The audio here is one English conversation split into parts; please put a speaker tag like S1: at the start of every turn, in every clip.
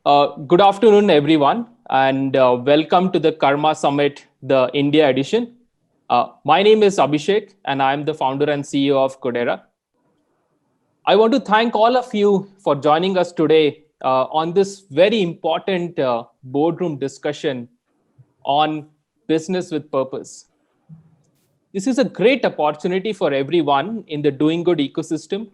S1: Good afternoon, everyone, and welcome to the Karma Summit, the India edition. My name is Abhishek, and I'm the founder and CEO of Codera. I want to thank all of you for joining us today on this very important boardroom discussion on business with purpose. This is a great opportunity for everyone in the doing good ecosystem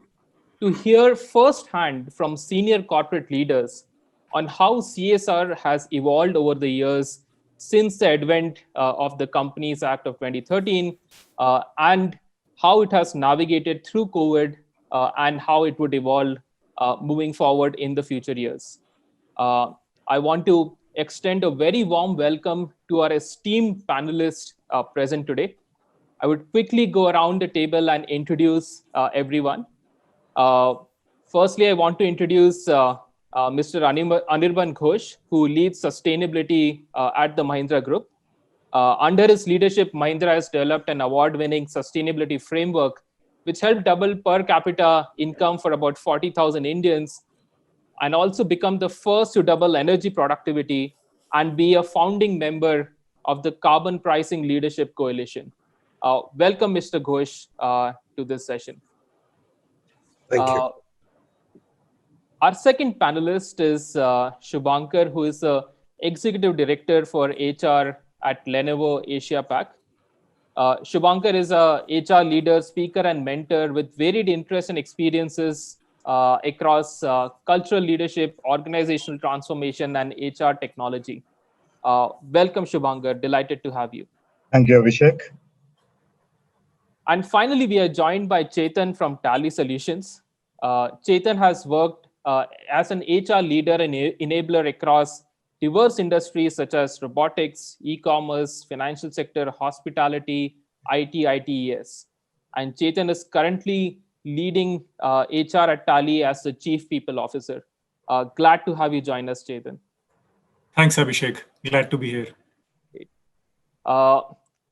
S1: to hear firsthand from senior corporate leaders on how CSR has evolved over the years since the advent of the Companies Act of 2013 and how it has navigated through COVID and how it would evolve moving forward in the future years. Uh, I want to extend a very warm welcome to our esteemed panelists present today. I would quickly go around the table and introduce everyone. Uh, Firstly, I want to introduce Mr. Anirban Ghosh, who leads sustainability at the Mahindra Group. Under his leadership, Mahindra has developed an award-winning sustainability framework, which helped double per capita income for about 40,000 Indians, and also become the first to double energy productivity and be a founding member of the Carbon Pricing Leadership Coalition. Welcome, Mr. Ghosh, to this session.
S2: Thank you.
S1: Uh, Our second panelist is Shubhankar, who is the Executive Director for HR at Lenovo Asia Pac. Shubhankar is a HR leader, speaker, and mentor with varied interests and experiences across cultural leadership, organizational transformation, and HR technology. Welcome, Shubhankar. Delighted to have you.
S2: Thank you, Abhishek.
S1: And finally, we are joined by Chetan from Tally Solutions. Chetan has worked as an HR leader and enabler across diverse industries such as robotics, e-commerce, financial sector, hospitality, IT, ITES. And Chetan is currently leading HR at Tally as the Chief People Officer. Glad to have you join us, Chetan.
S3: Thanks, Abhishek. Glad to be here.
S1: Uh,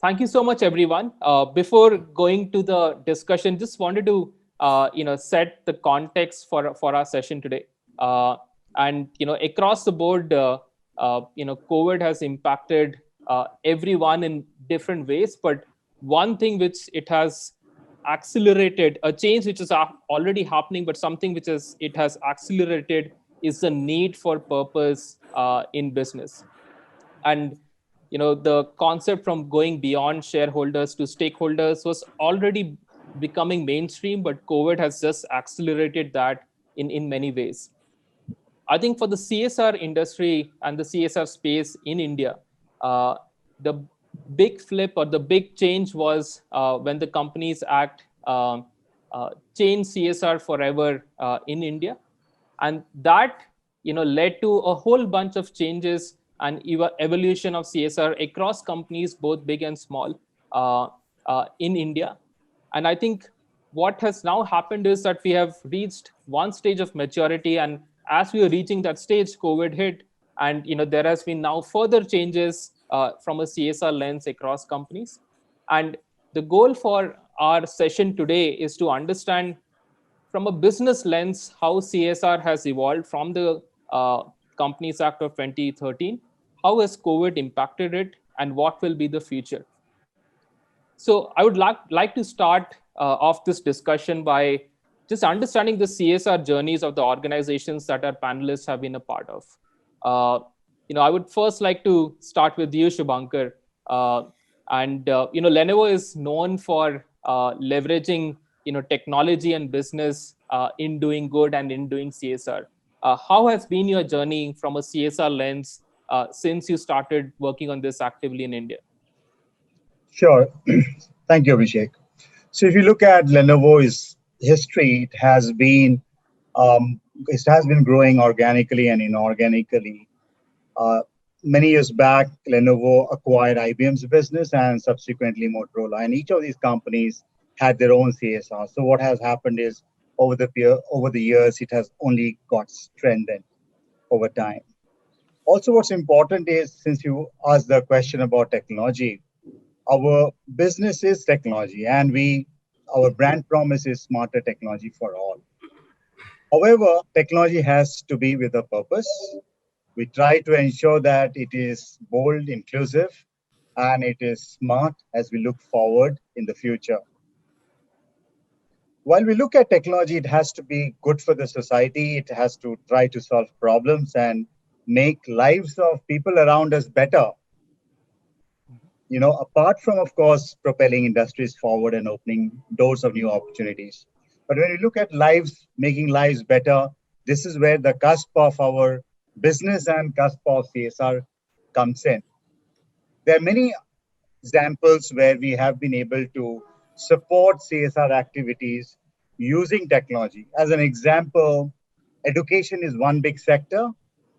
S1: Thank you so much, everyone. Before going to the discussion, just wanted to set the context for our session today. And across the board, COVID has impacted everyone in different ways. But one thing which it has accelerated, a change which is already happening, but something which it has accelerated is the need for purpose in business. And the concept from going beyond shareholders to stakeholders was already becoming mainstream, but COVID has just accelerated that in many ways. I think for the CSR industry and the CSR space in India, the big flip or the big change was when the Companies Act changed CSR forever in India, and that led to a whole bunch of changes and evolution of CSR across companies, both big and small, in India. And I think what has now happened is that we have reached one stage of maturity, and as we are reaching that stage, COVID hit, and there has been now further changes from a CSR lens across companies. And the goal for our session today is to understand from a business lens how CSR has evolved from the Companies Act of 2013. How has COVID impacted it, and what will be the future? So I would like to start off this discussion by just understanding the CSR journeys of the organizations that our panelists have been a part of. I would first like to start with you, Shubhankar. Lenovo is known for leveraging technology and business in doing good and in doing CSR. How has been your journey from a CSR lens since you started working on this actively in India?
S2: Sure. Thank you, Abhishek. So if you look at Lenovo's history, it has been growing organically and inorganically. Many years back, Lenovo acquired IBM's business and subsequently Motorola, and each of these companies had their own CSR. So what has happened is over the years, it has only got strengthened over time. Also, what's important is, since you asked the question about technology, our business is technology, and our brand promise is smarter technology for all. However, technology has to be with a purpose. We try to ensure that it is bold, inclusive, and it is smart as we look forward in the future. While we look at technology, it has to be good for the society. It has to try to solve problems and make lives of people around us better. Apart from, of course, propelling industries forward and opening doors of new opportunities. But when you look at lives, making lives better, this is where the cusp of our business and cusp of CSR comes in. There are many examples where we have been able to support CSR activities using technology. As an example, education is one big sector.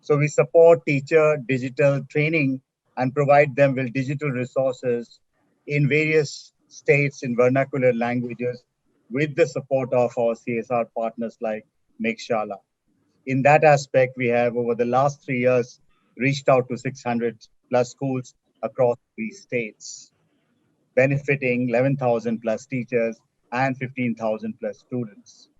S2: So we support teacher digital training and provide them with digital resources in various states in vernacular languages with the support of our CSR partners like Megshala. In that aspect, we have over the last 3 years reached out to 600 plus schools across 3 states, benefiting 11,000 plus teachers and 15,000 plus students.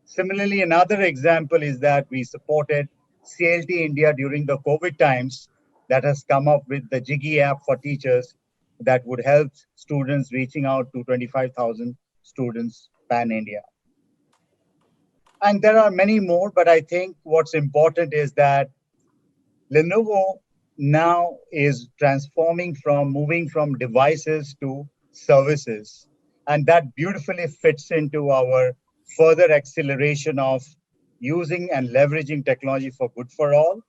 S2: Similarly, another example is that we supported CLT India during the COVID times that has come up with the Jiggy app for teachers that would help students reaching out to 25,000 students pan India. And there are many more, but I think what's important is that Lenovo now is moving from devices to services. And that beautifully fits into our further acceleration of using and leveraging technology for good for all.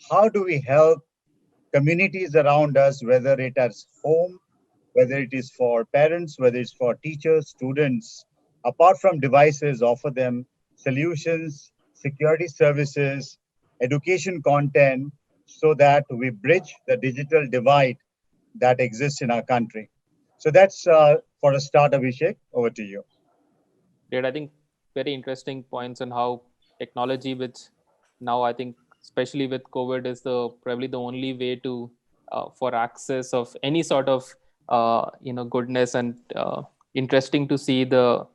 S2: How do we help communities around us, whether it is home, whether it is for parents, whether it's for teachers, students, apart from devices, offer them solutions, security services, education content, so that we bridge the digital divide that exists in our country. So that's for a start, Abhishek, over to you.
S1: Great. I think very interesting points on how technology, which now I think, especially with COVID, is probably the only way to for access of any sort of goodness, and interesting to see the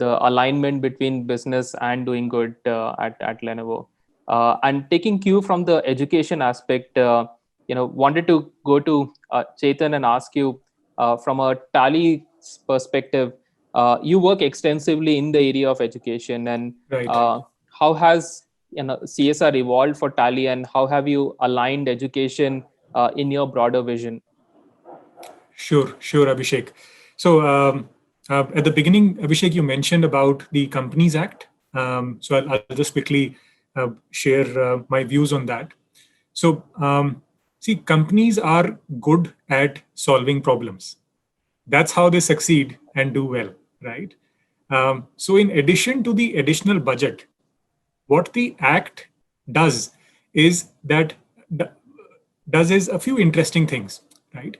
S1: alignment between business and doing good at Lenovo. And taking cue from the education aspect, wanted to go to Chetan and ask you from a Tally perspective. You work extensively in the area of education, and
S3: Right.
S1: How has CSR evolved for Tally, and how have you aligned education in your broader vision?
S3: Sure, Abhishek. So at the beginning, Abhishek, you mentioned about the Companies Act. So I'll just quickly share my views on that. So see, companies are good at solving problems. That's how they succeed and do well, right? So in addition to the additional budget, what the Act does is a few interesting things, right?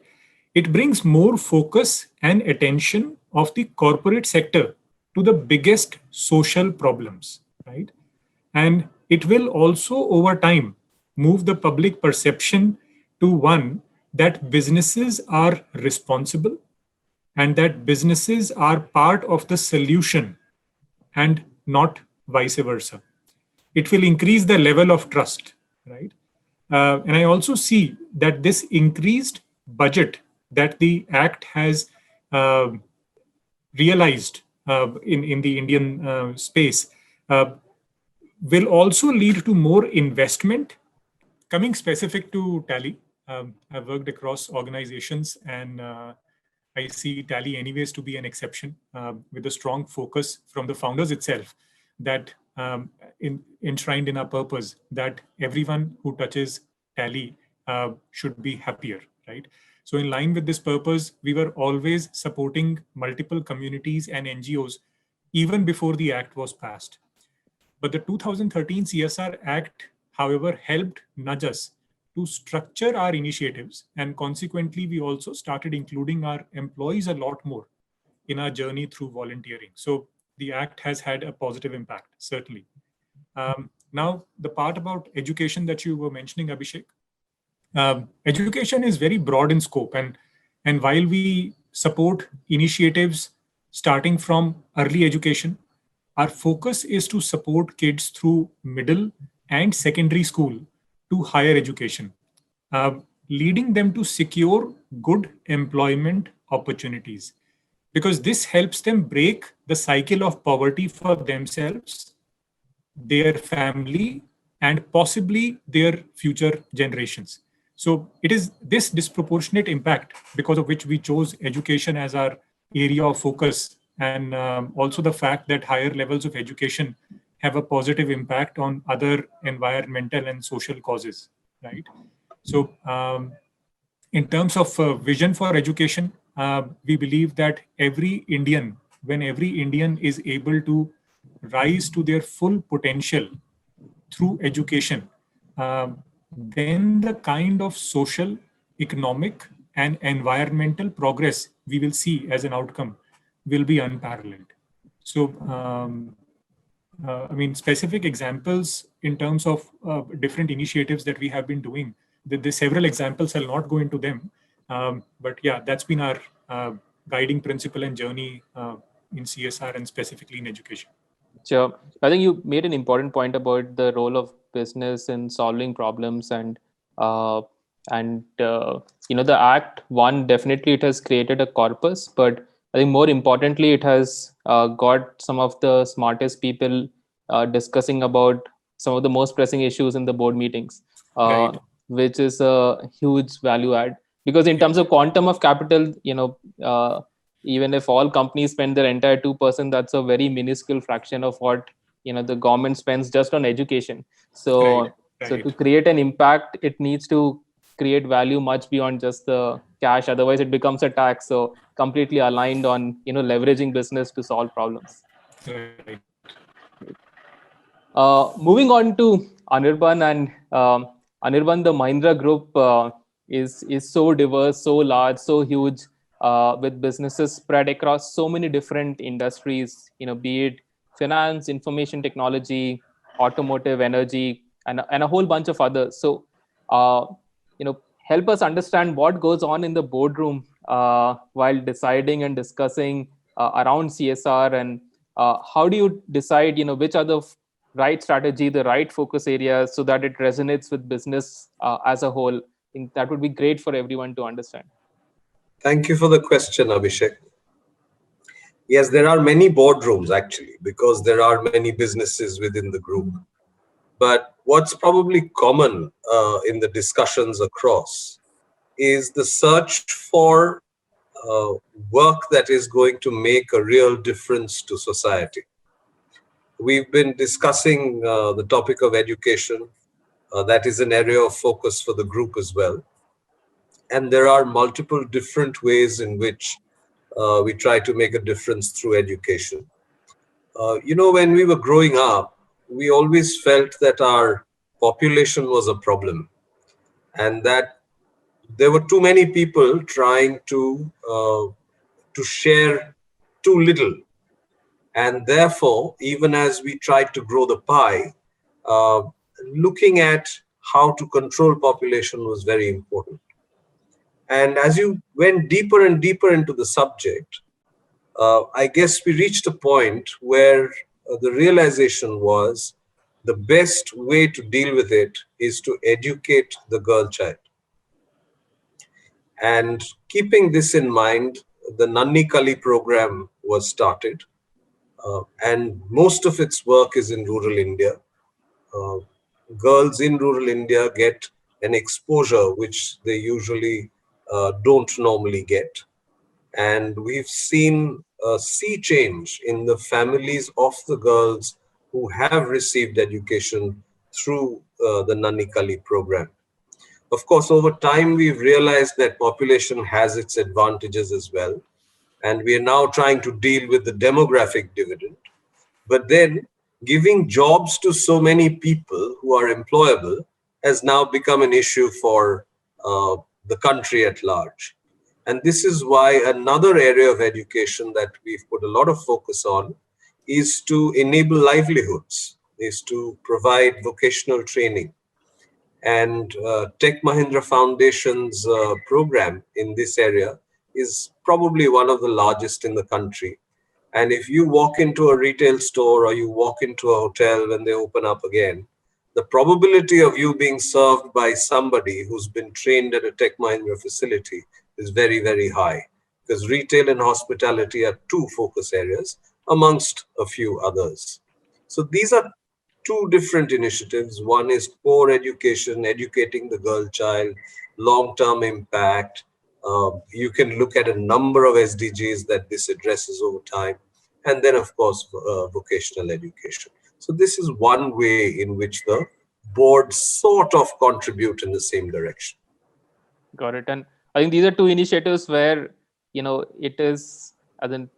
S3: It brings more focus and attention of the corporate sector to the biggest social problems, right? And it will also, over time, move the public perception to one that businesses are responsible and that businesses are part of the solution and not vice versa. It will increase the level of trust, right? And I also see that this increased budget that the Act has realized in the Indian space will also lead to more investment. Coming specific to Tally, I've worked across organizations, and I see Tally anyways to be an exception with a strong focus from the founders itself that enshrined in our purpose that everyone who touches Tally should be happier, right? So in line with this purpose, we were always supporting multiple communities and NGOs even before the Act was passed. But the 2013 CSR Act, however, helped nudge us to structure our initiatives. And consequently, we also started including our employees a lot more in our journey through volunteering. So the Act has had a positive impact, certainly. Now, the part about education that you were mentioning, Abhishek, education is very broad in scope. And while we support initiatives starting from early education, our focus is to support kids through middle and secondary school to higher education, leading them to secure good employment opportunities, because this helps them break the cycle of poverty for themselves, their family, and possibly their future generations. So it is this disproportionate impact because of which we chose education as our area of focus, and also the fact that higher levels of education have a positive impact on other environmental and social causes, right? So in terms of vision for education, we believe that when every Indian is able to rise to their full potential through education, then the kind of social, economic, and environmental progress we will see as an outcome will be unparalleled. So, specific examples in terms of different initiatives that we have been doing. There's several examples. I'll not go into them, but yeah, that's been our guiding principle and journey in CSR and specifically in education.
S1: Sure. I think you made an important point about the role of business in solving problems, and the Act One, definitely it has created a corpus, but I think more importantly, it has got some of the smartest people discussing about some of the most pressing issues in the board meetings,
S3: Right.
S1: which is a huge value add. Because in terms of quantum of capital, even if all companies spend their entire 2%, that's a very minuscule fraction of what the government spends just on education. So,
S3: Right.
S1: so to create an impact, it needs to create value much beyond just the cash. Otherwise, it becomes a tax. So, completely aligned on leveraging business to solve problems.
S3: Right.
S1: Moving on to Anirban, and Anirban, the Mahindra Group is so diverse, so large, so huge, with businesses spread across so many different industries. Be it finance, information technology, automotive, energy, and a whole bunch of others. So, help us understand what goes on in the boardroom while deciding and discussing around CSR, and how do you decide, which are the right strategy, the right focus areas, so that it resonates with business as a whole. I think that would be great for everyone to understand.
S4: Thank you for the question, Abhishek. Yes, there are many boardrooms actually, because there are many businesses within the group. But what's probably common in the discussions across is the search for work that is going to make a real difference to society. We've been discussing the topic of education. That is an area of focus for the group as well. And there are multiple different ways in which we try to make a difference through education. When we were growing up, we always felt that our population was a problem, and that there were too many people trying to share too little. And therefore, even as we tried to grow the pie, looking at how to control population was very important. And as you went deeper and deeper into the subject, I guess we reached a point where the realization was the best way to deal with it is to educate the girl child. And keeping this in mind, the Nanni Kali program was started. And most of its work is in rural India. Girls in rural India get an exposure which they usually don't normally get. And we've seen a sea change in the families of the girls who have received education through the Nanni Kali program. Of course, over time, we've realized that population has its advantages as well. And we are now trying to deal with the demographic dividend. But then giving jobs to so many people who are employable has now become an issue for the country at large. And this is why another area of education that we've put a lot of focus on is to enable livelihoods, is to provide vocational training. And Tech Mahindra Foundation's program in this area is probably one of the largest in the country. And if you walk into a retail store or you walk into a hotel when they open up again, the probability of you being served by somebody who's been trained at a Tech Mahindra facility is very, very high, because retail and hospitality are two focus areas amongst a few others. So these are two different initiatives. One is core education, educating the girl child, long-term impact. You can look at a number of SDGs that this addresses over time. And then, of course, vocational education. So this is one way in which the board sort of contribute in the same direction.
S1: Got it. And I think these are two initiatives where, it is, as in,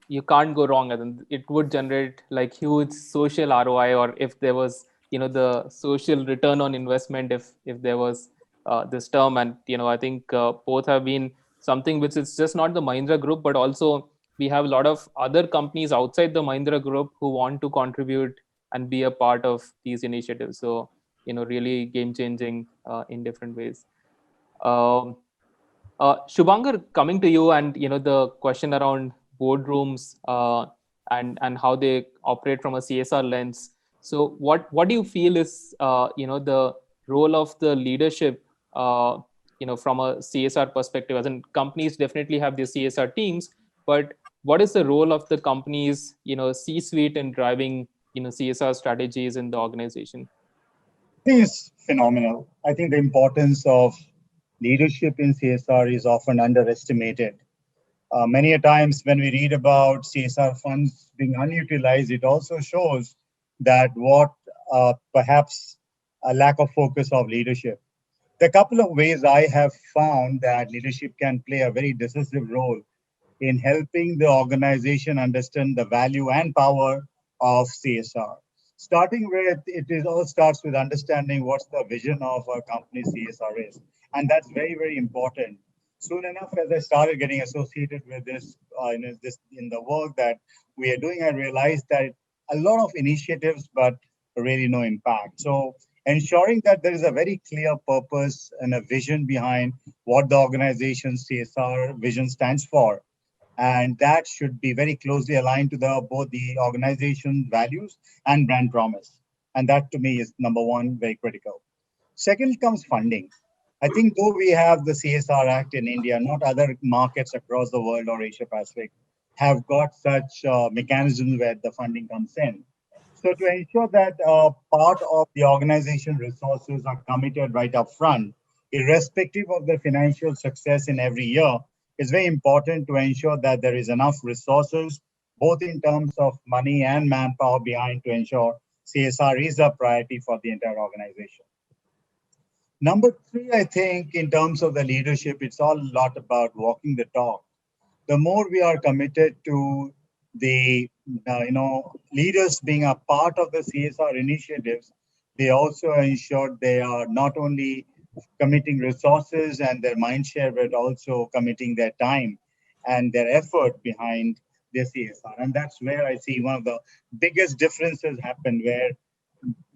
S1: you can't go wrong. As in, it would generate like huge social ROI, or if there was, the social return on investment, if there was this term. And, I think both have been something which is just not the Mahindra Group, but also we have a lot of other companies outside the Mahindra Group who want to contribute and be a part of these initiatives. So, really game changing in different ways. Shubhankar, coming to you, and the question around boardrooms and how they operate from a CSR lens. So, what do you feel is the role of the leadership from a CSR perspective? As in, companies definitely have their CSR teams, but what is the role of the company's C-suite in driving CSR strategies in the organization?
S2: I think it's phenomenal. I think the importance of leadership in CSR is often underestimated. Many a times when we read about CSR funds being unutilized, it also shows that what perhaps a lack of focus of leadership. There are a couple of ways I have found that leadership can play a very decisive role in helping the organization understand the value and power of CSR. Starting with, all starts with understanding what's the vision of a company's CSR is. And that's very, very important. Soon enough, as I started getting associated with this, in the work that we are doing, I realized that a lot of initiatives, but really no impact. So ensuring that there is a very clear purpose and a vision behind what the organization's CSR vision stands for, and that should be very closely aligned to both the organization values and brand promise. And that to me is number one, very critical. Second comes funding. I think though we have the CSR Act in India, not other markets across the world or Asia Pacific have got such mechanisms where the funding comes in. So to ensure that part of the organization resources are committed right up front, irrespective of the financial success in every year, it's very important to ensure that there is enough resources, both in terms of money and manpower behind, to ensure CSR is a priority for the entire organization. Number three, I think in terms of the leadership, it's all a lot about walking the talk. The more we are committed to the leaders being a part of the CSR initiatives, they also ensure they are not only committing resources and their mind share, but also committing their time and their effort behind their CSR. And that's where I see one of the biggest differences happen, where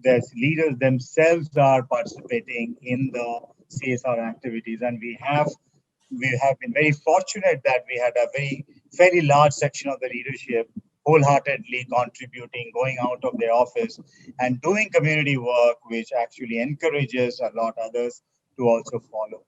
S2: the leaders themselves are participating in the CSR activities. And we have been very fortunate that we had a fairly large section of the leadership wholeheartedly contributing, going out of their office and doing community work, which actually encourages a lot others to also follow.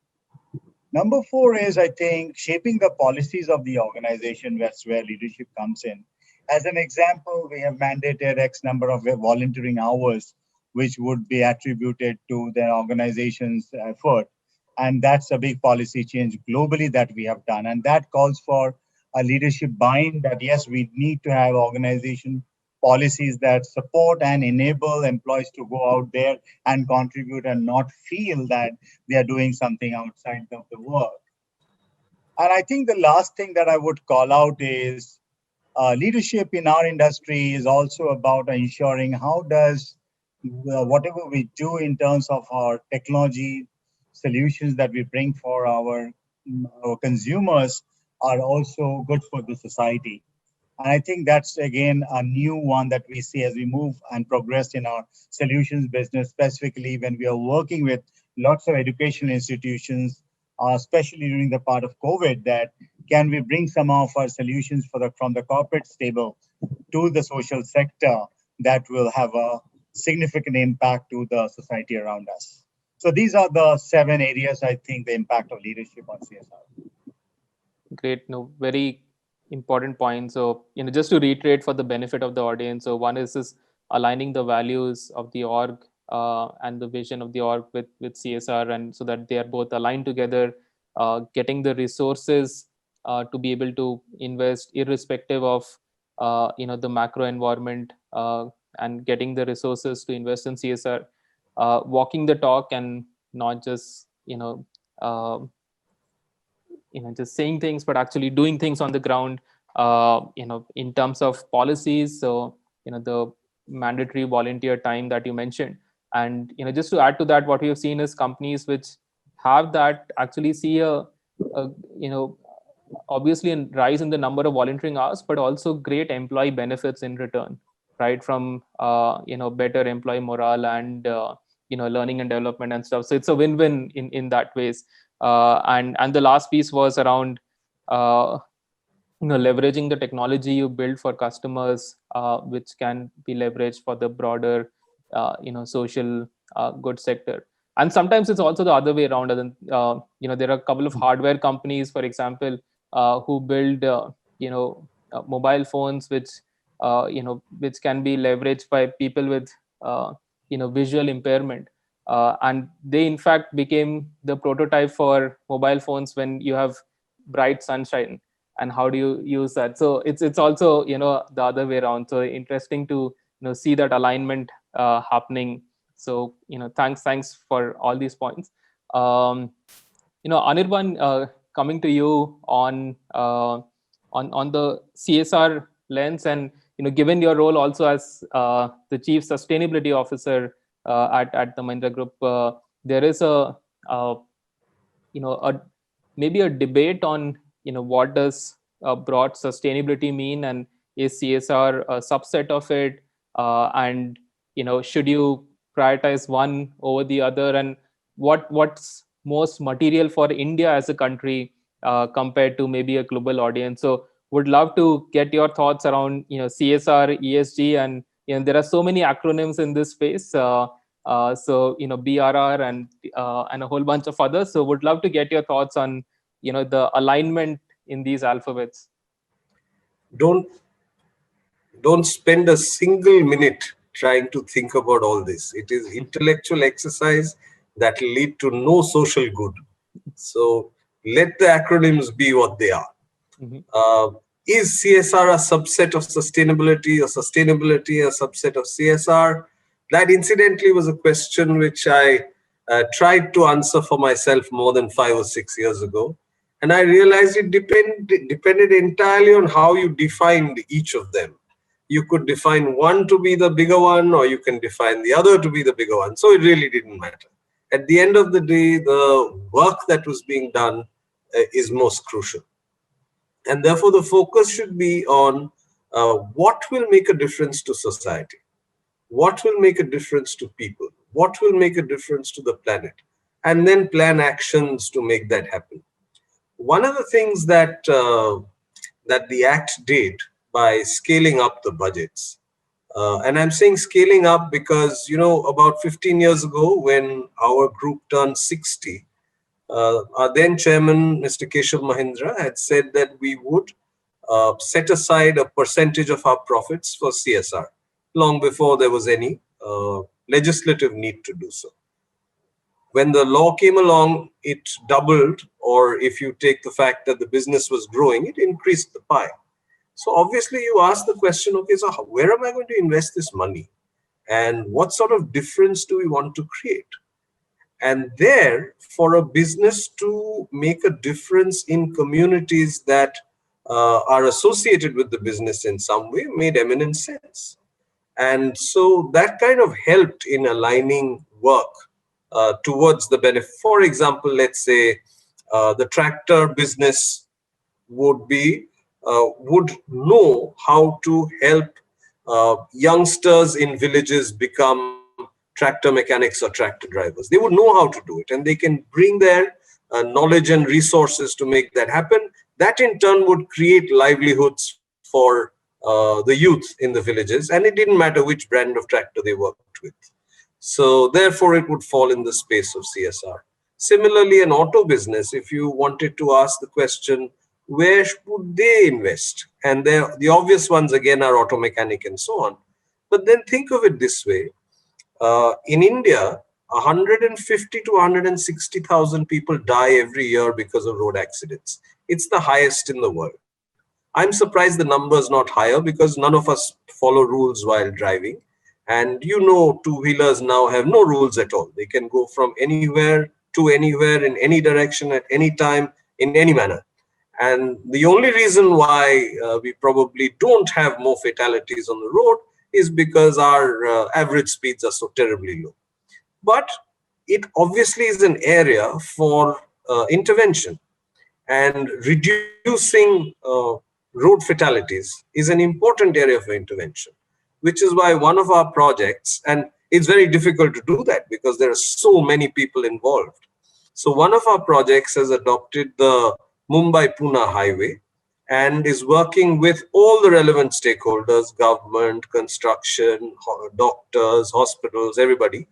S2: Number four is, I think, shaping the policies of the organization. That's where leadership comes in. As an example, we have mandated X number of volunteering hours, which would be attributed to the organization's effort. And that's a big policy change globally that we have done. And that calls for a leadership buy-in that, yes, we need to have organization policies that support and enable employees to go out there and contribute and not feel that they are doing something outside of the work. And I think the last thing that I would call out is leadership in our industry is also about ensuring how does whatever we do in terms of our technology solutions that we bring for our consumers are also good for the society. And I think that's, again, a new one that we see as we move and progress in our solutions business, specifically when we are working with lots of educational institutions, especially during the part of COVID, that can we bring some of our solutions from the corporate stable to the social sector that will have a significant impact to the society around us. So these are the 7 areas I think the impact of leadership on CSR.
S1: Great. No, very important point. So, just to reiterate for the benefit of the audience. So one is this aligning the values of the org and the vision of the org with CSR, and so that they are both aligned together, getting the resources to be able to invest irrespective of, the macro environment, and getting the resources to invest in CSR, walking the talk and not just, just saying things, but actually doing things on the ground, in terms of policies. So, the mandatory volunteer time that you mentioned. And, just to add to that, what we have seen is companies which have that actually see a obviously a rise in the number of volunteering hours, but also great employee benefits in return, right? From, better employee morale and, learning and development and stuff. So it's a win-win in that ways. And the last piece was around leveraging the technology you build for customers, which can be leveraged for the broader social good sector. And sometimes it's also the other way around. There are a couple of hardware companies, for example, who build mobile phones which which can be leveraged by people with visual impairment. And they in fact became the prototype for mobile phones when you have bright sunshine, and how do you use that. So it's also the other way around. So interesting to see that alignment happening. So thanks for all these points. Anirban, coming to you on the CSR lens, and given your role also as the Chief Sustainability Officer at the Mahindra Group, there is maybe a debate on what does broad sustainability mean, and is CSR a subset of it, and should you prioritize one over the other, and what's most material for India as a country compared to maybe a global audience. So would love to get your thoughts around CSR, ESG, and there are so many acronyms in this space. So BRR and a whole bunch of others. So would love to get your thoughts on the alignment in these alphabets.
S4: Don't spend a single minute trying to think about all this. It is intellectual exercise that will lead to no social good. So let the acronyms be what they are. Mm-hmm. Is CSR a subset of sustainability, or sustainability a subset of CSR? That incidentally was a question which I tried to answer for myself more than 5 or 6 years ago. And I realized it depended entirely on how you defined each of them. You could define one to be the bigger one, or you can define the other to be the bigger one. So it really didn't matter. At the end of the day, the work that was being done is most crucial. And therefore, the focus should be on what will make a difference to society, what will make a difference to people, what will make a difference to the planet, and then plan actions to make that happen. One of the things that the Act did by scaling up the budgets, and I'm saying scaling up because, about 15 years ago, when our group turned 60, our then chairman, Mr. Keshav Mahindra, had said that we would set aside a percentage of our profits for CSR, long before there was any legislative need to do so. When the law came along, it doubled, or if you take the fact that the business was growing, it increased the pie. So obviously you ask the question, okay, so where am I going to invest this money? And what sort of difference do we want to create? And there, for a business to make a difference in communities that are associated with the business in some way made eminent sense. And so that kind of helped in aligning work towards the benefit. For example, let's say the tractor business would know how to help youngsters in villages become tractor mechanics or tractor drivers. They would know how to do it, and they can bring their knowledge and resources to make that happen. That in turn would create livelihoods for the youth in the villages, and it didn't matter which brand of tractor they worked connect with. So therefore, it would fall in the space of CSR. Similarly, an auto business, if you wanted to ask the question, where would they invest? And the obvious ones, again, are auto mechanic and so on. But then think of it this way. In India, 150 to 160,000 people die every year because of road accidents. It's the highest in the world. I'm surprised the number is not higher because none of us follow rules while driving. And two-wheelers now have no rules at all. They can go from anywhere to anywhere in any direction at any time in any manner. And the only reason why we probably don't have more fatalities on the road is because our average speeds are so terribly low. But it obviously is an area for intervention, and reducing road fatalities is an important area for intervention, which is why one of our projects, and it's very difficult to do that because there are so many people involved. So one of our projects has adopted the Mumbai-Pune highway and is working with all the relevant stakeholders, government, construction, doctors, hospitals, everybody,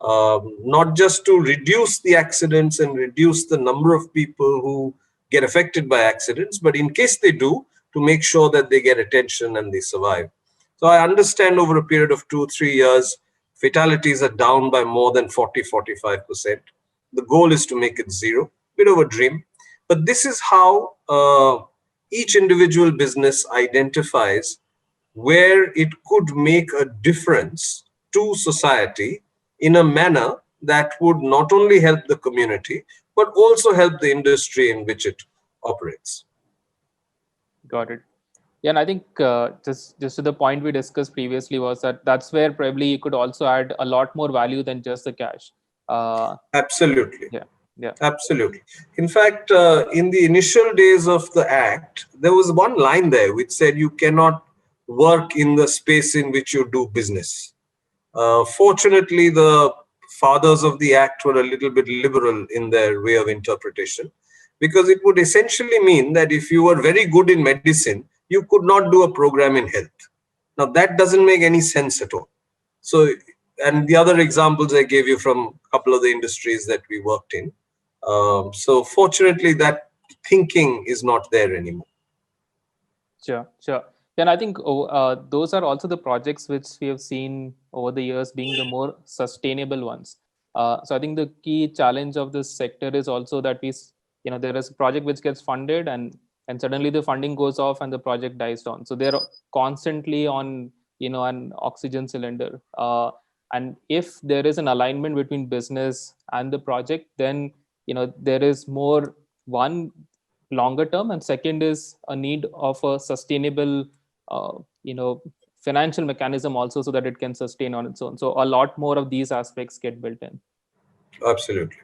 S4: not just to reduce the accidents and reduce the number of people who get affected by accidents, but in case they do, to make sure that they get attention and they survive. So I understand over a period of 2-3 years, fatalities are down by more than 40-45%. The goal is to make it zero, bit of a dream. But this is how each individual business identifies where it could make a difference to society in a manner that would not only help the community, but also help the industry in which it operates.
S1: Got it. Yeah, and I think just to the point we discussed previously was that's where probably you could also add a lot more value than just the cash.
S4: Absolutely.
S1: Yeah.
S4: Absolutely. In fact, in the initial days of the Act, there was one line there which said you cannot work in the space in which you do business. Fortunately, the fathers of the Act were a little bit liberal in their way of interpretation, because it would essentially mean that if you were very good in medicine, you could not do a program in health. Now, that doesn't make any sense at all. So, and the other examples I gave you from a couple of the industries that we worked in. So fortunately, that thinking is not there anymore.
S1: Sure. And I think those are also the projects which we have seen over the years being the more sustainable ones. So I think the key challenge of this sector is also that there is a project which gets funded and suddenly the funding goes off and the project dies down. So they're constantly on an oxygen cylinder. And if there is an alignment between business and the project, then there is more longer term, and second is a need of a sustainable financial mechanism also, so that it can sustain on its own. So a lot more of these aspects get built in.
S4: Absolutely.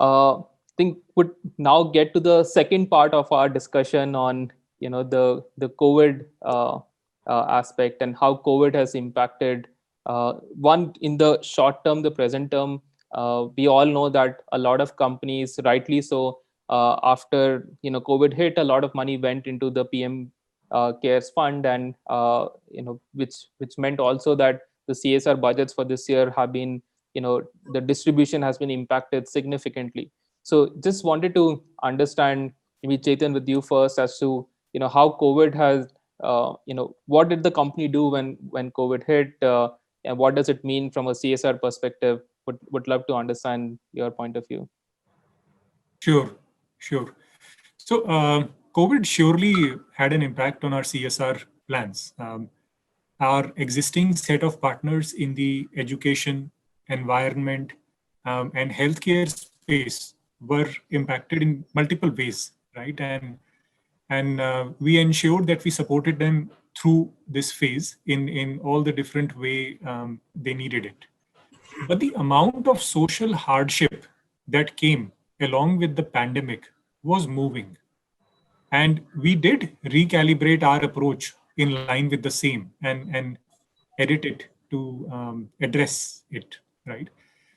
S1: I think would now get to the second part of our discussion on the COVID aspect and how COVID has impacted one in the short term, the present term. We all know that a lot of companies, rightly so, after COVID hit, a lot of money went into the PM CARES fund, and which meant also that the CSR budgets for this year have been, the distribution has been impacted significantly. So just wanted to understand, maybe Chetan, with you first, as to how COVID has what did the company do when COVID hit, and what does it mean from a CSR perspective? Would love to understand your point of view.
S3: Sure. So COVID surely had an impact on our CSR plans. Our existing set of partners in the education, environment, and healthcare space were impacted in multiple ways, right? And we ensured that we supported them through this phase in all the different way they needed it. But the amount of social hardship that came along with the pandemic was moving. And we did recalibrate our approach in line with the same and edit it to address it, right?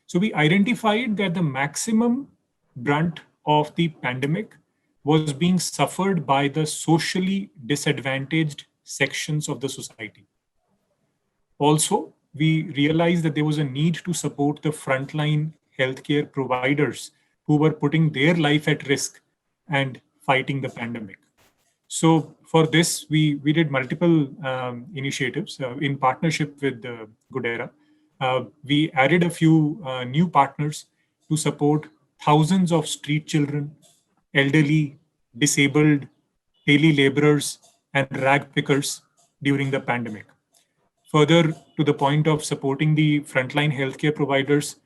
S3: So we identified that the maximum brunt of the pandemic was being suffered by the socially disadvantaged sections of the society. Also, we realized that there was a need to support the frontline healthcare providers who were putting their life at risk and fighting the pandemic. So for this, we did multiple initiatives in partnership with Goodera. We added a few new partners to support thousands of street children, elderly, disabled, daily laborers, and rag pickers during the pandemic. Further, to the point of supporting the frontline healthcare providers,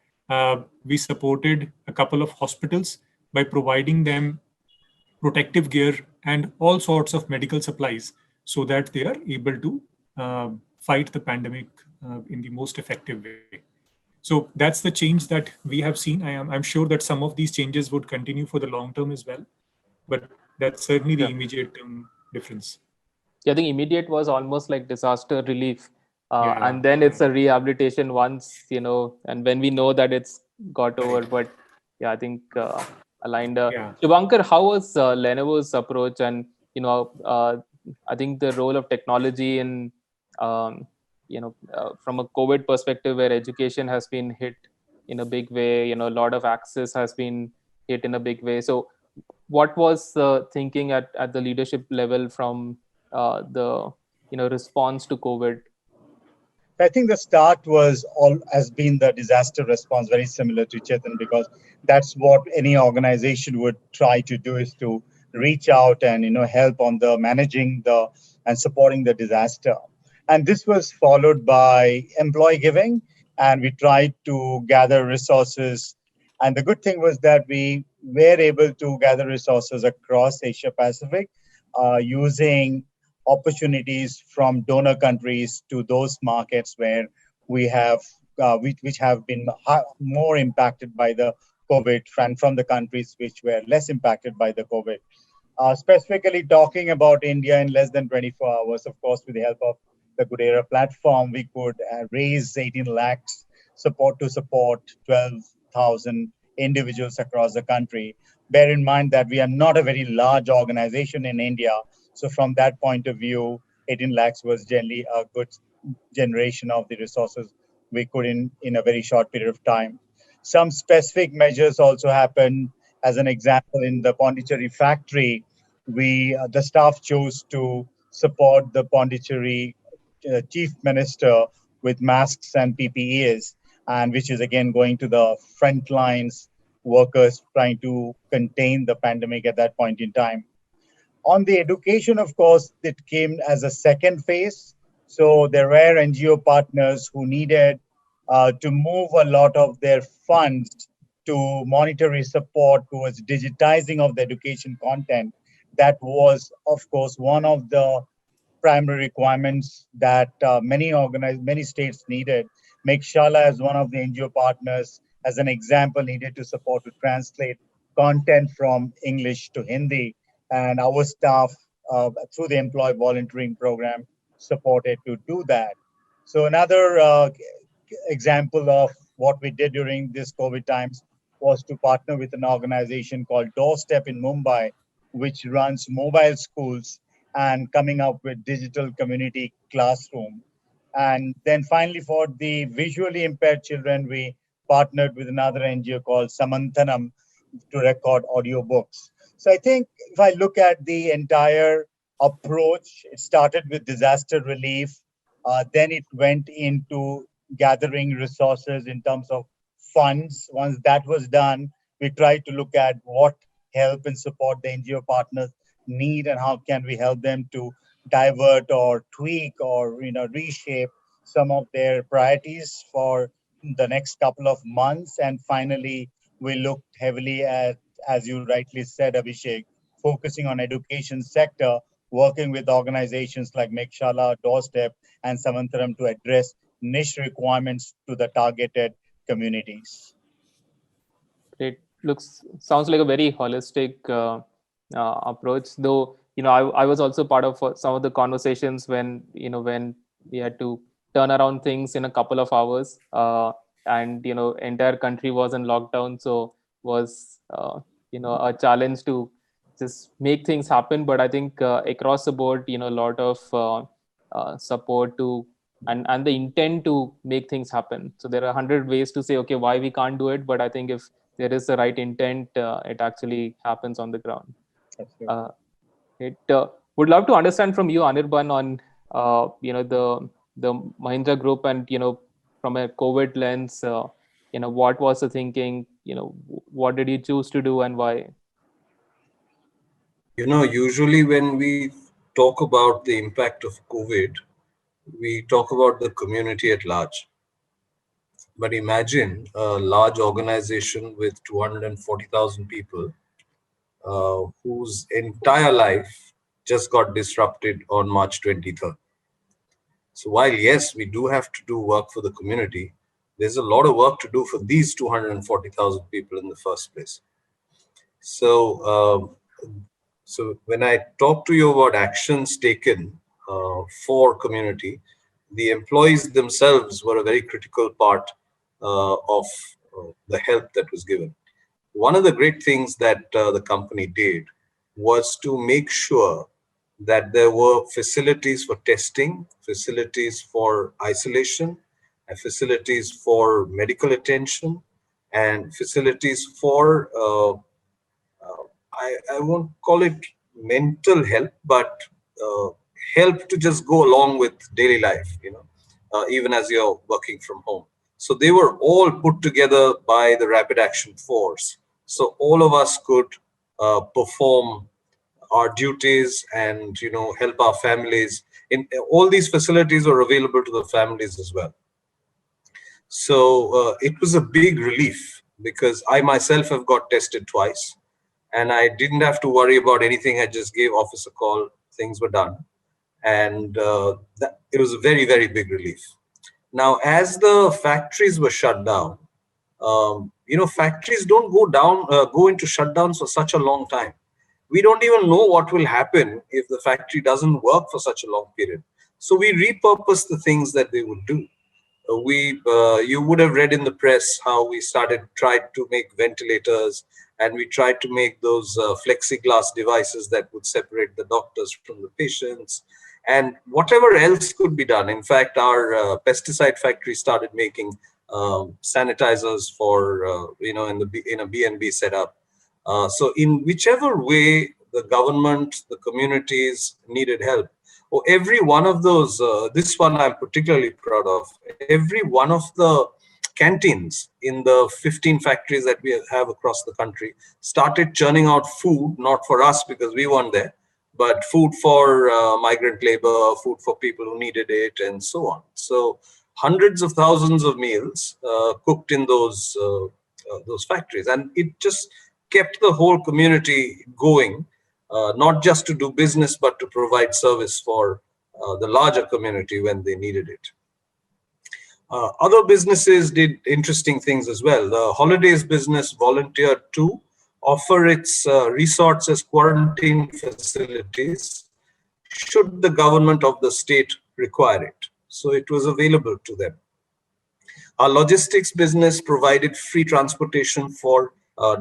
S3: we supported a couple of hospitals by providing them protective gear and all sorts of medical supplies so that they are able to fight the pandemic in the most effective way. So that's the change that we have seen. I'm sure that some of these changes would continue for the long term as well, but that's certainly the immediate term difference.
S1: Yeah, I think immediate was almost like disaster relief.
S3: Yeah.
S1: And then it's a rehabilitation once, and when we know that it's got over. But yeah, I think aligned. Shubhankar, how was Lenovo's approach? And, I think the role of technology in, from a COVID perspective, where education has been hit in a big way, a lot of access has been hit in a big way. So what was the thinking at the leadership level from the response to COVID?
S2: I think the start has been the disaster response, very similar to Chetan, because that's what any organization would try to do, is to reach out and help on the managing and supporting the disaster. And this was followed by employee giving, and we tried to gather resources. And the good thing was that we were able to gather resources across Asia Pacific using opportunities from donor countries to those markets where we have which have been more impacted by the COVID, and from the countries which were less impacted by the COVID. Specifically talking about India, in less than 24 hours, of course, with the help of the Goodera platform, we could raise 18 lakhs support 12,000 individuals across the country. Bear in mind that we are not a very large organization in India. So from that point of view, 18 lakhs was generally a good generation of the resources we could in a very short period of time. Some specific measures also happened. As an example, in the Pondicherry factory, the staff chose to support the Pondicherry chief minister with masks and PPEs, and which is again going to the front lines workers trying to contain the pandemic at that point in time. On the education, of course, it came as a second phase. So there were NGO partners who needed to move a lot of their funds to monetary support towards digitizing of the education content. That was, of course, one of the primary requirements that many states needed. Mekshala, as one of the NGO partners, as an example, needed to support to translate content from English to Hindi, and our staff, through the employee volunteering program, supported to do that. So another example of what we did during this COVID times was to partner with an organization called Doorstep in Mumbai, which runs mobile schools and coming up with digital community classroom. And then finally, for the visually impaired children, we partnered with another NGO called Samanthanam to record audiobooks. So I think if I look at the entire approach, it started with disaster relief. Then it went into gathering resources in terms of funds. Once that was done, we tried to look at what help and support the NGO partners need and how can we help them to divert or tweak or reshape some of their priorities for the next couple of months. And finally, we looked heavily at, as you rightly said, Abhishek, focusing on education sector, working with organizations like Mekshala, Doorstep, and Samanthanam to address niche requirements to the targeted communities.
S1: It sounds like a very holistic approach, though. I was also part of some of the conversations when we had to turn around things in a couple of hours, and entire country was in lockdown, so was a challenge to just make things happen. But I think across the board, a lot of support to and the intent to make things happen. So there are 100 ways to say, okay, why we can't do it, but I think if there is the right intent, it actually happens on the ground.
S2: Absolutely.
S1: Would love to understand from you, Anirban, on the Mahindra Group, and from a COVID lens, what was the thinking? What did you choose to do and why?
S4: Usually when we talk about the impact of COVID, we talk about the community at large. But imagine a large organization with 240,000 people whose entire life just got disrupted on March 23rd. So while, yes, we do have to do work for the community, there's a lot of work to do for these 240,000 people in the first place. So when I talk to you about actions taken for community, the employees themselves were a very critical part of the help that was given. One of the great things that the company did was to make sure that there were facilities for testing, facilities for isolation, and facilities for medical attention, and facilities for I won't call it mental help, but help to just go along with daily life, even as you're working from home. So they were all put together by the Rapid Action Force. So all of us could perform our duties and, help our families. All these facilities were available to the families as well. So it was a big relief because I myself have got tested twice. And I didn't have to worry about anything. I just gave office a call. Things were done. And it was a very, very big relief. Now, as the factories were shut down, factories don't go into shutdowns for such a long time. We don't even know what will happen if the factory doesn't work for such a long period. So we repurpose the things that they would do. You would have read in the press how we tried to make ventilators, and we tried to make those plexiglass devices that would separate the doctors from the patients, and whatever else could be done. In fact, our pesticide factory started making sanitizers for in a B&B setup. So in whichever way the government, the communities needed help, every one of those, this one I'm particularly proud of, every one of the canteens in the 15 factories that we have across the country started churning out food, not for us because we weren't there, but food for migrant labor, food for people who needed it, and so on. So hundreds of thousands of meals cooked in those factories, and it just kept the whole community going, not just to do business, but to provide service for the larger community when they needed it. Other businesses did interesting things as well. The holidays business volunteered to offer its resorts as quarantine facilities should the government of the state require it. So it was available to them. Our logistics business provided free transportation for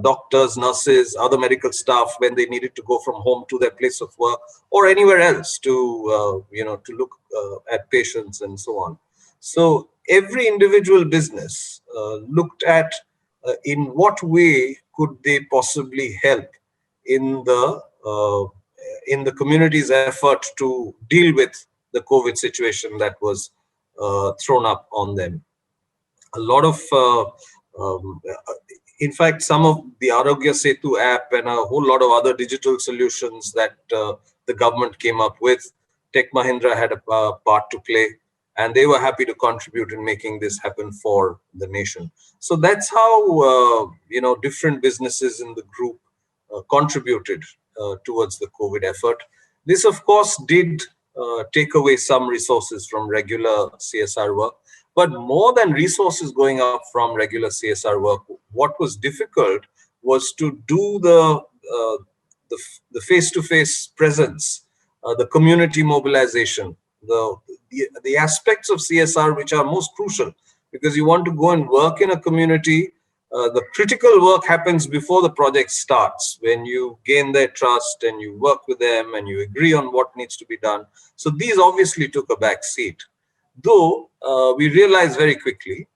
S4: doctors, nurses, other medical staff when they needed to go from home to their place of work or anywhere else to look at patients and so on. So every individual business looked at in what way could they possibly help in the community's effort to deal with the COVID situation that was thrown up on them. A lot of in fact, some of the Arogya Setu app and a whole lot of other digital solutions that the government came up with, Tech Mahindra had a part to play, and they were happy to contribute in making this happen for the nation. So that's how different businesses in the group contributed towards the COVID effort. This, of course, did take away some resources from regular CSR work. But more than resources going up from regular CSR work, what was difficult was to do the face-to-face presence, the community mobilization, the aspects of CSR which are most crucial, because you want to go and work in a community. The critical work happens before the project starts, when you gain their trust and you work with them and you agree on what needs to be done. So these obviously took a back seat. Though we realized very quickly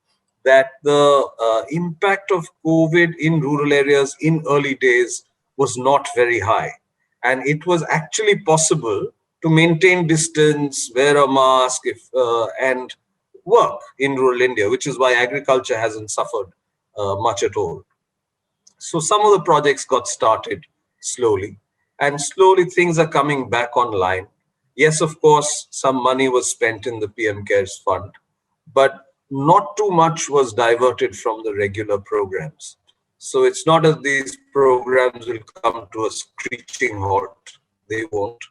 S4: that the impact of COVID in rural areas in early days was not very high. And it was actually possible to maintain distance, wear a mask, and work in rural India, which is why agriculture hasn't suffered much at all. So some of the projects got started slowly, and slowly things are coming back online. Yes, of course, some money was spent in the PM Cares Fund, but not too much was diverted from the regular programs. So it's not as these programs will come to a screeching halt. They won't.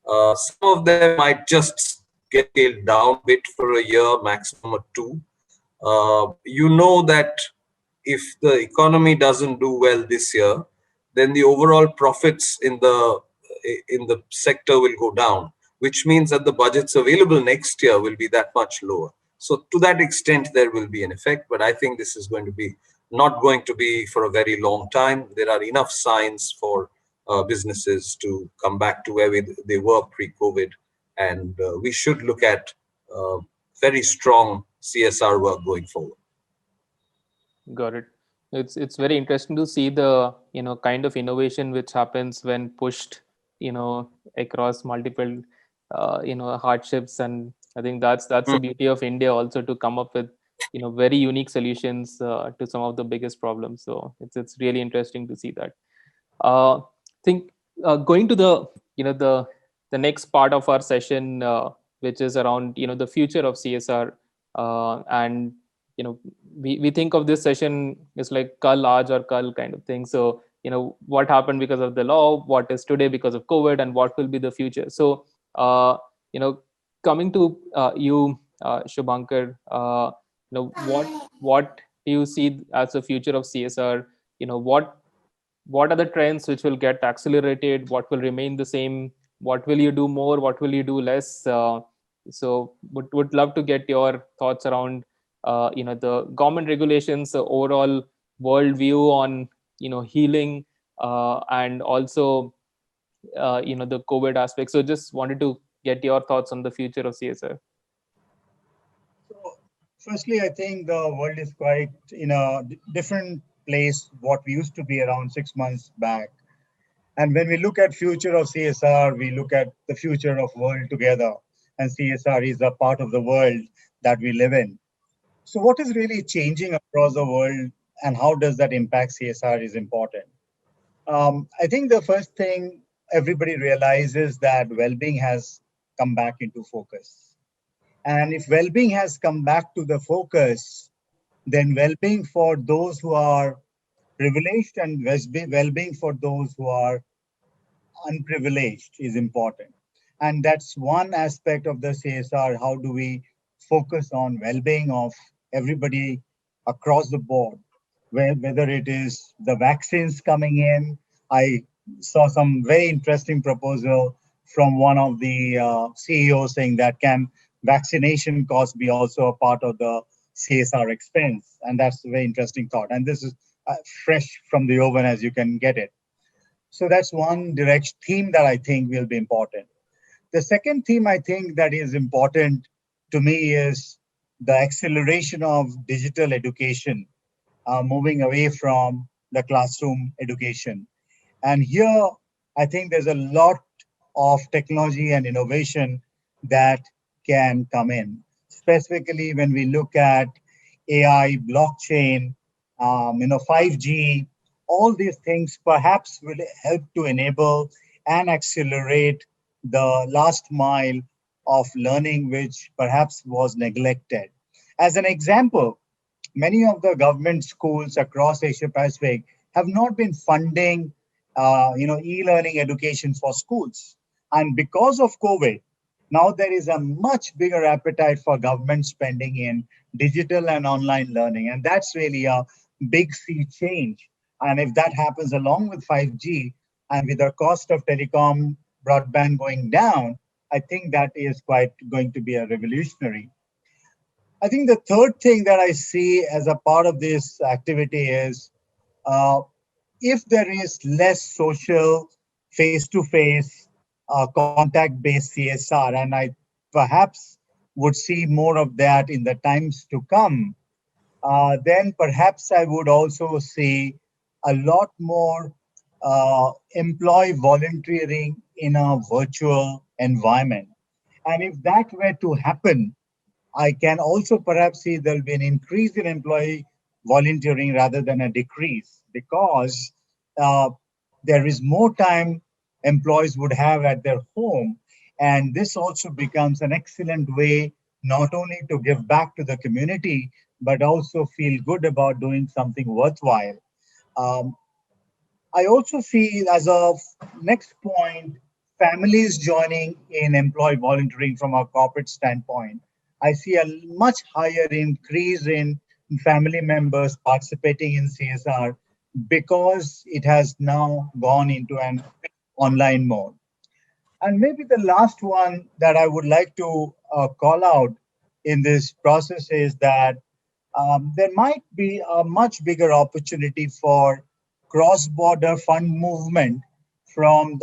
S4: Some of them might just get scaled down a bit for a year, maximum or two. You know that if the economy doesn't do well this year, then the overall profits in the sector will go down, which means that the budgets available next year will be that much lower. So to that extent, there will be an effect, but I think this is going to be not going to be for a very long time. There are enough signs for businesses to come back to where they were pre-COVID, and we should look at uh, very strong CSR work going forward.
S1: Got it. It's very interesting to see the kind of innovation which happens when pushed across multiple hardships, and I think that's the beauty of India also, to come up with very unique solutions to some of the biggest problems. So it's really interesting to see that. Think going to the the next part of our session, which is around the future of CSR, and we think of this session as like kal aaj or kal kind of thing. So what happened because of the law, what is today because of COVID, and what will be the future. So you know coming to you, Shubhankar, what do you see as the future of CSR? What are the trends which will get accelerated, what will remain the same, what will you do more, what will you do less? So would love to get your thoughts around the government regulations, the overall world view on healing, and also the COVID aspect. So just wanted to get your thoughts on the future of CSR.
S2: So, firstly, I think the world is quite in a different place what we used to be around 6 months back. And when we look at future of CSR, we look at the future of world together, and CSR is a part of the world that we live in. So, what is really changing across the world, and how does that impact CSR is important. I think the first thing everybody realizes that well-being has come back into focus. And if well-being has come back to the focus, then well-being for those who are privileged and well-being for those who are unprivileged is important. And that's one aspect of the CSR. How do we focus on well-being of everybody across the board? Whether it is the vaccines coming in, I saw some very interesting proposal from one of the CEOs saying that can vaccination cost be also a part of the CSR expense? And that's a very interesting thought. And this is fresh from the oven as you can get it. So that's one direct theme that I think will be important. The second theme I think that is important to me is the acceleration of digital education, moving away from the classroom education. And here, I think there's a lot of technology and innovation that can come in, specifically when we look at AI, blockchain, 5G, all these things perhaps will help to enable and accelerate the last mile of learning, which perhaps was neglected. As an example, many of the government schools across Asia Pacific have not been funding, e-learning education for schools. And because of COVID, now there is a much bigger appetite for government spending in digital and online learning. And that's really a big sea change. And if that happens along with 5G and with the cost of telecom broadband going down, I think that is quite going to be a revolutionary. I think the third thing that I see as a part of this activity is uh, if there is less social face-to-face contact-based CSR, and I perhaps would see more of that in the times to come, then perhaps I would also see a lot more employee volunteering in a virtual environment. And if that were to happen, I can also perhaps see there'll be an increase in employee volunteering rather than a decrease, because uh, there is more time employees would have at their home. And this also becomes an excellent way not only to give back to the community, but also feel good about doing something worthwhile. Um, I also see as a next point, families joining in employee volunteering from a corporate standpoint. I see a much higher increase in family members participating in CSR because it has now gone into an online mode. And maybe the last one that I would like to call out in this process is that there might be a much bigger opportunity for cross-border fund movement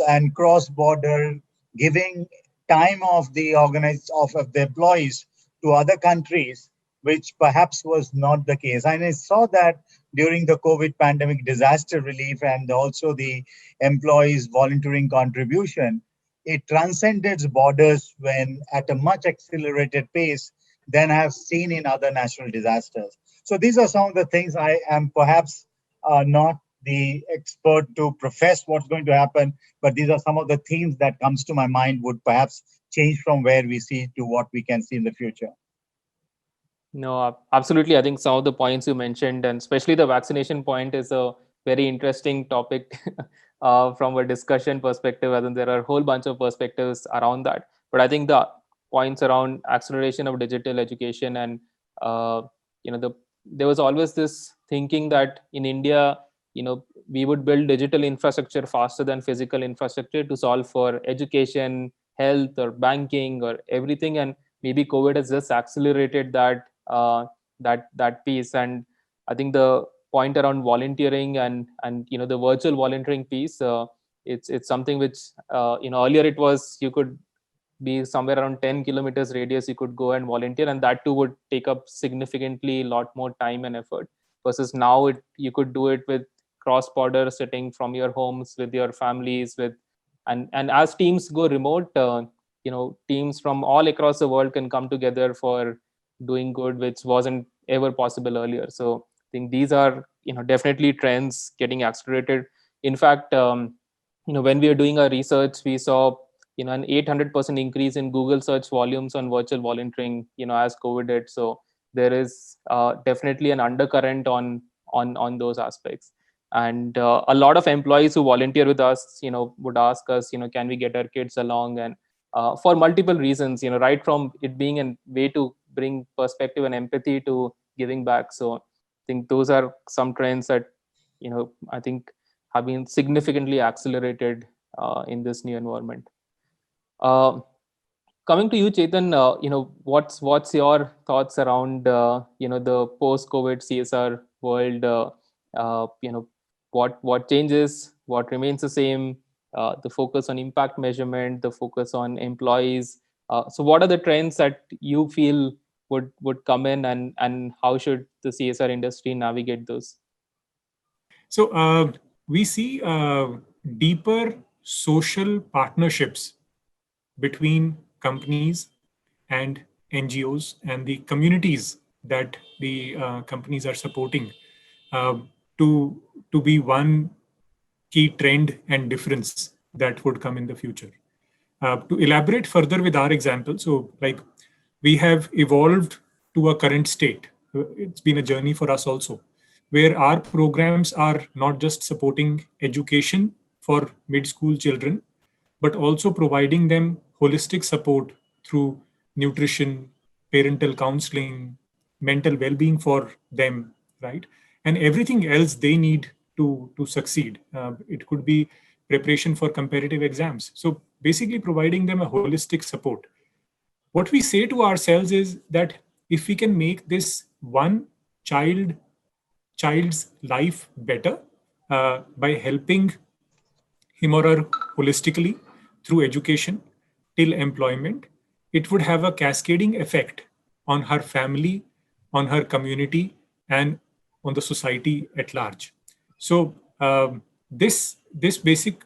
S2: and cross-border giving time of the of the employees to other countries, which perhaps was not the case. And I saw that during the COVID pandemic disaster relief and also the employees volunteering contribution, it transcended borders when at a much accelerated pace than I have seen in other natural disasters. So these are some of the things. I am perhaps not the expert to profess what's going to happen, but these are some of the themes that comes to my mind would perhaps change from where we see to what we can see in the future.
S1: No, absolutely. I think some of the points you mentioned, and especially the vaccination point, is a very interesting topic from a discussion perspective. I think there are a whole bunch of perspectives around that. But I think the points around acceleration of digital education and there was always this thinking that in India, we would build digital infrastructure faster than physical infrastructure to solve for education, health, or banking, or everything. And maybe COVID has just accelerated that piece. And I think the point around volunteering and the virtual volunteering piece, it's something which earlier it was you could be somewhere around 10 kilometers radius, you could go and volunteer, and that too would take up significantly a lot more time and effort, versus now you could do it with cross border, sitting from your homes with your families, and as teams go remote, teams from all across the world can come together for doing good, which wasn't ever possible earlier. So I think these are definitely trends getting accelerated. In fact, when we were doing our research, we saw an 800% increase in Google search volumes on virtual volunteering as COVID hit. So there is definitely an undercurrent on those aspects. And a lot of employees who volunteer with us would ask us, can we get our kids along, and for multiple reasons, right from it being a way to bring perspective and empathy to giving back. So I think those are some trends that I think have been significantly accelerated in this new environment. Coming to you, Chetan, what's your thoughts around the post-COVID CSR world? What changes, what remains the same? The focus on impact measurement, the focus on employees. So, what are the trends that you feel would come in, and how should the CSR industry navigate those?
S3: So we see deeper social partnerships between companies and NGOs and the communities that the companies are supporting to be one key trend and difference that would come in the future. To elaborate further with our example, so like we have evolved to a current state. It's been a journey for us also, where our programs are not just supporting education for mid-school children, but also providing them holistic support through nutrition, parental counseling, mental well-being for them, right? And everything else they need to succeed. It could be preparation for competitive exams. So basically providing them a holistic support. What we say to ourselves is that if we can make this one child's life better by helping him or her holistically through education till employment, it would have a cascading effect on her family, on her community, and on the society at large. So this basic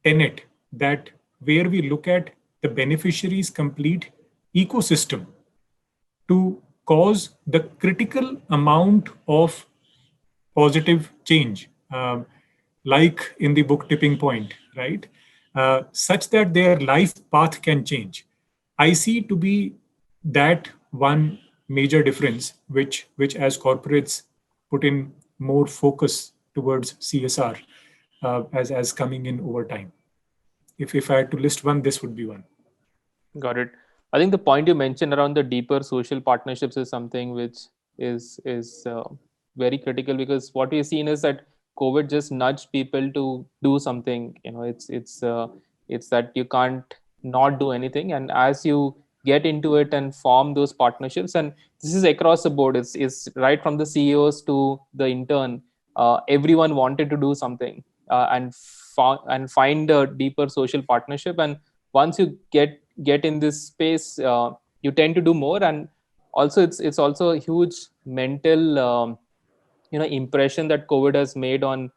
S3: tenet, that where we look at the beneficiary's complete ecosystem to cause the critical amount of positive change, like in the book Tipping Point, right? Such that their life path can change. I see to be that one major difference, which as corporates put in more focus towards CSR as coming in over time. If I had to list one, this would be one.
S1: Got it. I think the point you mentioned around the deeper social partnerships is something which is very critical, because what we've seen is that COVID just nudged people to do something. It's that you can't not do anything, and as you get into it and form those partnerships, and this is across the board. It's right from the CEOs to the intern. Everyone wanted to do something and find a deeper social partnership, and once you get in this space, you tend to do more. And also it's also a huge mental impression that COVID has made on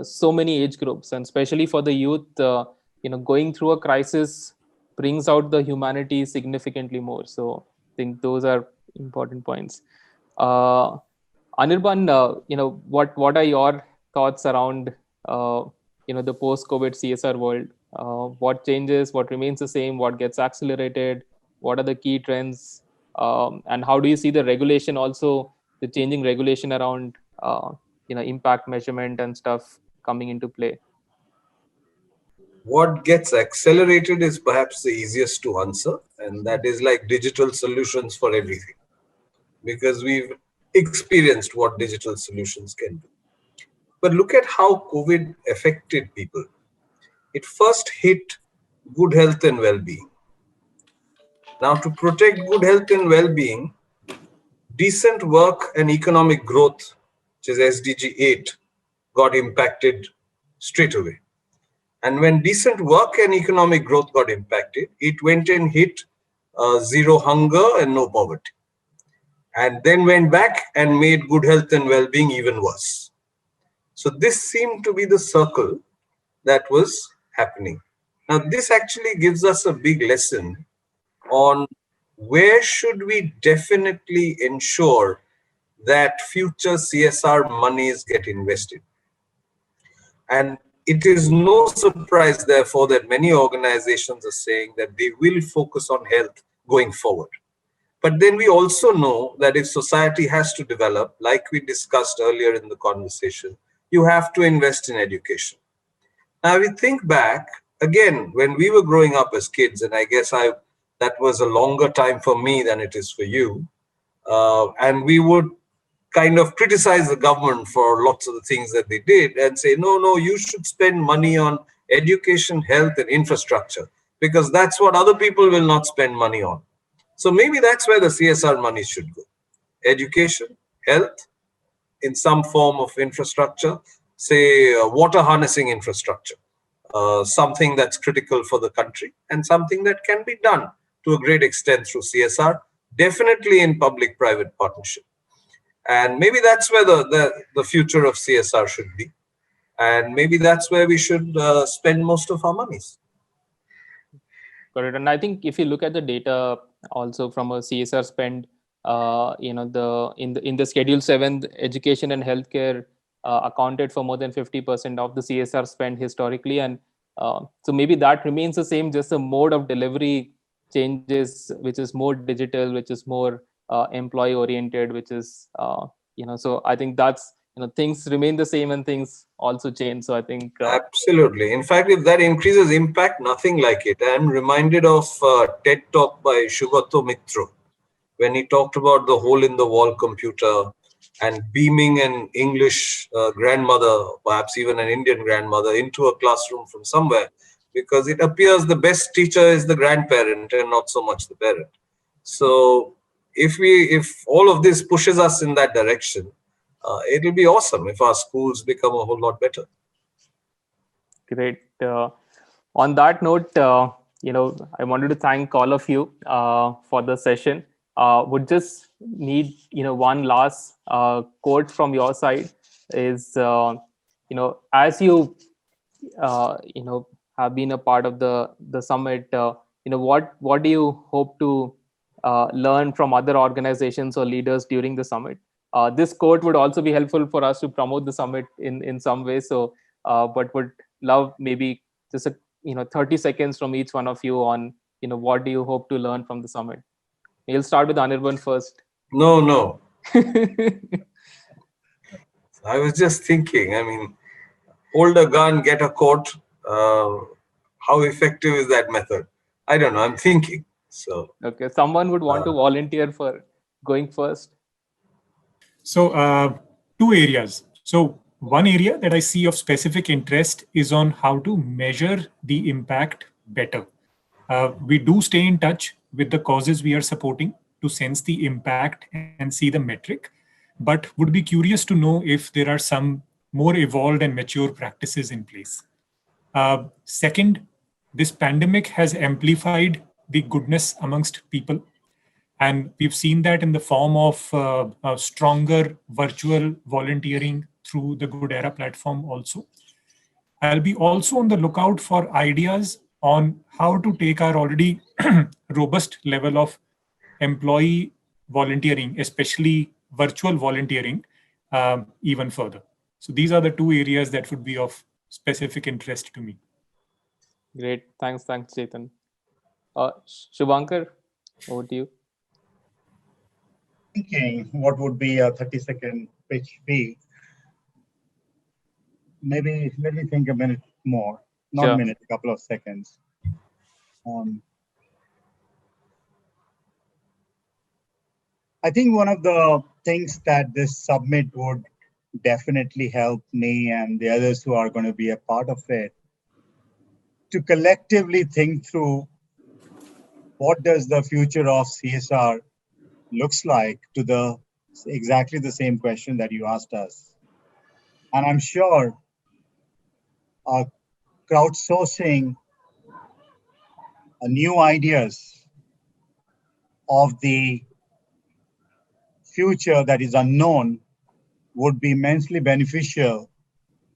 S1: so many age groups, and especially for the youth. Going through a crisis brings out the humanity significantly more. So I think those are important points. Anirban, what are your thoughts around the post-COVID CSR world? What changes, what remains the same, what gets accelerated, what are the key trends, and how do you see the regulation, also the changing regulation around impact measurement and stuff coming into play?
S4: What gets accelerated is perhaps the easiest to answer, and that is like digital solutions for everything, because we've experienced what digital solutions can do. But look at how COVID affected people. It first hit good health and well-being. Now, to protect good health and well-being, decent work and economic growth, which is SDG 8, got impacted straight away. And when decent work and economic growth got impacted, it went and hit zero hunger and no poverty. And then went back and made good health and well-being even worse. So this seemed to be the circle that was happening. Now, this actually gives us a big lesson on where should we definitely ensure that future CSR monies get invested. And it is no surprise, therefore, that many organizations are saying that they will focus on health going forward. But then we also know that if society has to develop, like we discussed earlier in the conversation, you have to invest in education. Now, we think back, again, when we were growing up as kids, and I guess that was a longer time for me than it is for you, and we would kind of criticize the government for lots of the things that they did and say, no, you should spend money on education, health, and infrastructure, because that's what other people will not spend money on. So maybe that's where the CSR money should go. Education, health, in some form of infrastructure, say water harnessing infrastructure, something that's critical for the country and something that can be done to a great extent through CSR, definitely in public-private partnership. And maybe that's where the future of CSR should be. And maybe that's where we should spend most of our monies.
S1: Correct. And I think if you look at the data also from a CSR spend, in the Schedule 7, education and healthcare accounted for more than 50% of the CSR spend historically. And so maybe that remains the same, just the mode of delivery changes, which is more digital, which is more employee oriented, which is, so I think that's, things remain the same and things also change. So I think
S4: absolutely. In fact, if that increases impact, nothing like it. I'm reminded of a TED talk by Sugato Mitra, when he talked about the hole in the wall computer and beaming an English grandmother, perhaps even an Indian grandmother, into a classroom from somewhere, because it appears the best teacher is the grandparent and not so much the parent. So if all of this pushes us in that direction, it'll be awesome if our schools become a whole lot better.
S1: Great. On that note, I wanted to thank all of you for the session. Would just need one last quote from your side. Is as you have been a part of the summit, what do you hope to learn from other organizations or leaders during the summit? This quote would also be helpful for us to promote the summit in some way. So but would love maybe just 30 seconds from each one of you on what do you hope to learn from the summit. We'll start with Anirban first.
S4: No. I was just thinking, I mean, hold a gun, get a quote. How effective is that method? I don't know. I'm thinking. So
S1: okay, someone would want to volunteer for going first.
S3: So two areas. So one area that I see of specific interest is on how to measure the impact better. We do stay in touch with the causes we are supporting to sense the impact and see the metric, but would be curious to know if there are some more evolved and mature practices in place. Second, this pandemic has amplified the goodness amongst people. And we've seen that in the form of stronger virtual volunteering through the Good Era platform also. I'll be also on the lookout for ideas on how to take our already robust level of employee volunteering, especially virtual volunteering, even further. So these are the two areas that would be of specific interest to me.
S1: Great. Thanks, Chetan. Shubhankar, over to you.
S2: Thinking what would be a 30-second pitch be? Maybe let me think a minute more. Not
S1: Sure.
S2: a minute, a couple of seconds. I think one of the things that this summit would definitely help me and the others who are going to be a part of it to collectively think through what does the future of CSR looks like to exactly the same question that you asked us. And I'm sure crowdsourcing new ideas of the future that is unknown would be immensely beneficial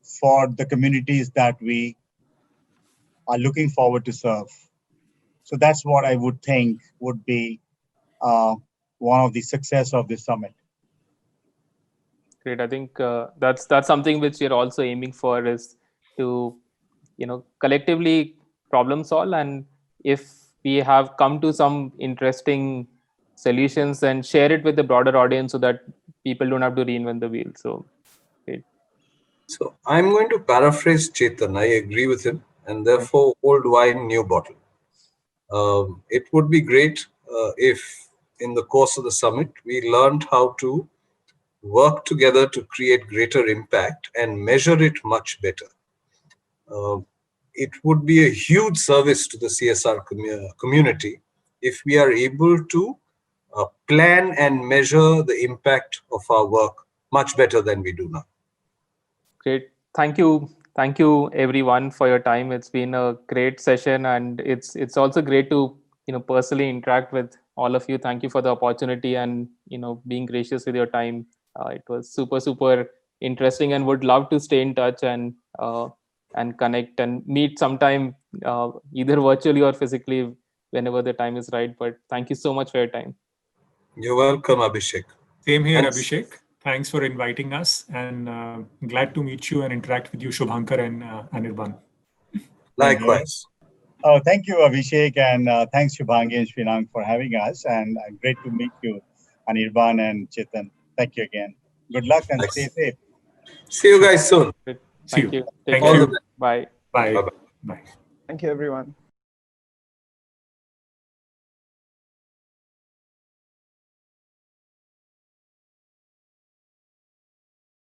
S2: for the communities that we are looking forward to serve. So that's what I would think would be one of the success of this summit.
S1: Great. I think that's something which you're also aiming for, is to collectively problem solve, and if we have come to some interesting solutions, and share it with the broader audience so that people don't have to reinvent the wheel. So great.
S4: So I'm going to paraphrase Chetan. I agree with him, and therefore old wine, new bottle. It would be great if in the course of the summit, we learned how to work together to create greater impact and measure it much better. It would be a huge service to the CSR community if we are able to plan and measure the impact of our work much better than we do now.
S1: Great. Thank you everyone for your time. It's been a great session, and it's also great to personally interact with all of you. Thank you for the opportunity and being gracious with your time. It was super interesting, and would love to stay in touch and connect and meet sometime, either virtually or physically, whenever the time is right. But thank you so much for your time.
S4: You're welcome, Abhishek.
S3: Same here,
S4: Thanks.
S3: Abhishek. Thanks for inviting us, and glad to meet you and interact with you, Shubhankar and Anirban.
S4: Likewise.
S2: Thank you, Abhishek, and thanks, Shubhangi and Srinang, for having us. And great to meet you, Anirban and Chetan. Thank you again. Good luck and stay safe.
S4: See you guys soon.
S1: Thank you. Take
S3: Thank
S1: care.
S3: you.
S1: Bye.
S3: Bye.
S4: Bye-bye.
S3: Bye.
S5: Thank you, everyone.